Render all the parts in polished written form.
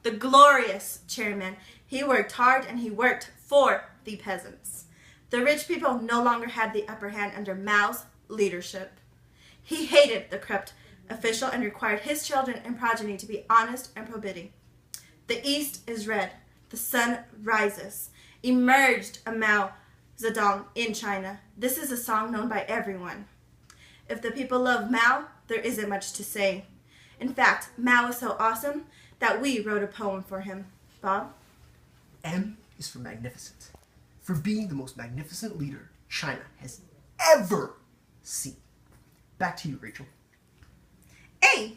the glorious chairman. He worked hard and he worked for the peasants. The rich people no longer had the upper hand under Mao's leadership. He hated the corrupt official and required his children and progeny to be honest and prohibiting. The east is red. The sun rises. Emerged a Mao Zedong in China. This is a song known by everyone. If the people love Mao, there isn't much to say. In fact, Mao is so awesome that we wrote a poem for him. Bob? M is for magnificent. For being the most magnificent leader China has ever seen. Back to you, Rachel. A.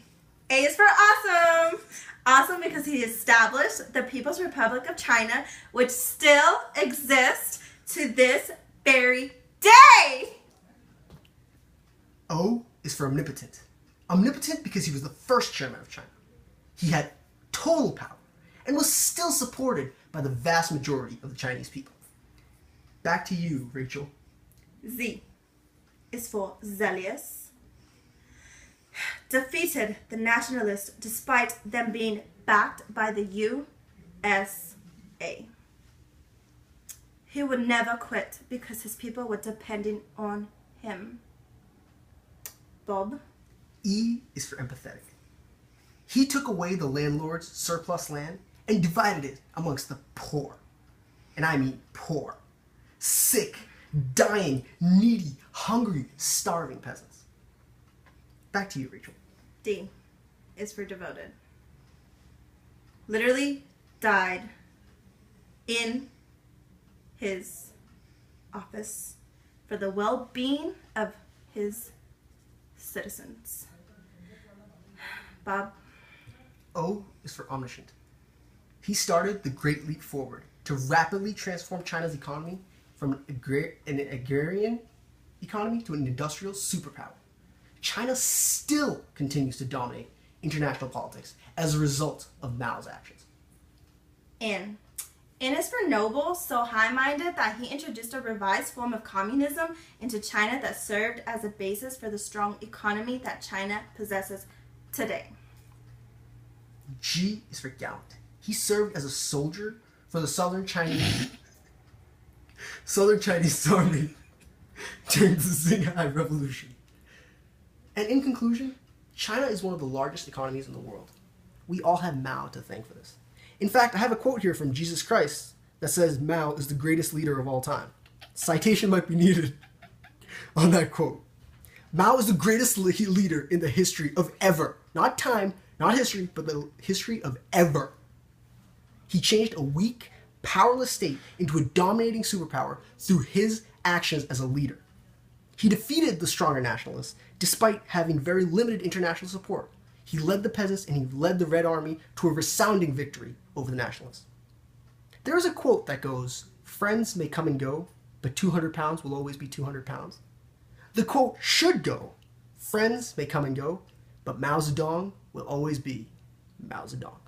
A is for awesome. Awesome because he established the People's Republic of China, which still exists to this very day. O is for omnipotent. Omnipotent because he was the first chairman of China. He had total power and was still supported by the vast majority of the Chinese people. Back to you, Rachel. Z is for zealous. Defeated the nationalists despite them being backed by the USA. He would never quit because his people were depending on him. Bob? E is for empathetic. He took away the landlord's surplus land and divided it amongst the poor. And I mean poor. Sick, dying, needy, hungry, starving peasants. Back to you, Rachel. D is for devoted. Literally died in his office for the well-being of his citizens. Bob? O is for omniscient. He started the Great Leap Forward to rapidly transform China's economy from an agrarian economy to an industrial superpower. China still continues to dominate international politics as a result of Mao's actions. N. N is for noble, so high-minded that he introduced a revised form of communism into China that served as a basis for the strong economy that China possesses today. G is for gallant. He served as a soldier for the Southern Chinese Army during the Xinhai Revolution. And in conclusion, China is one of the largest economies in the world. We all have Mao to thank for this. In fact, I have a quote here from Jesus Christ that says Mao is the greatest leader of all time. Citation might be needed on that quote. Mao is the greatest leader in the history of ever. Not time, not history, but the history of ever. He changed a weak, powerless state into a dominating superpower through his actions as a leader. He defeated the stronger nationalists despite having very limited international support. He led the peasants and he led the Red Army to a resounding victory over the nationalists. There is a quote that goes, "Friends may come and go, but 200 pounds will always be 200 pounds." The quote should go, "Friends may come and go, but Mao Zedong will always be Mao Zedong."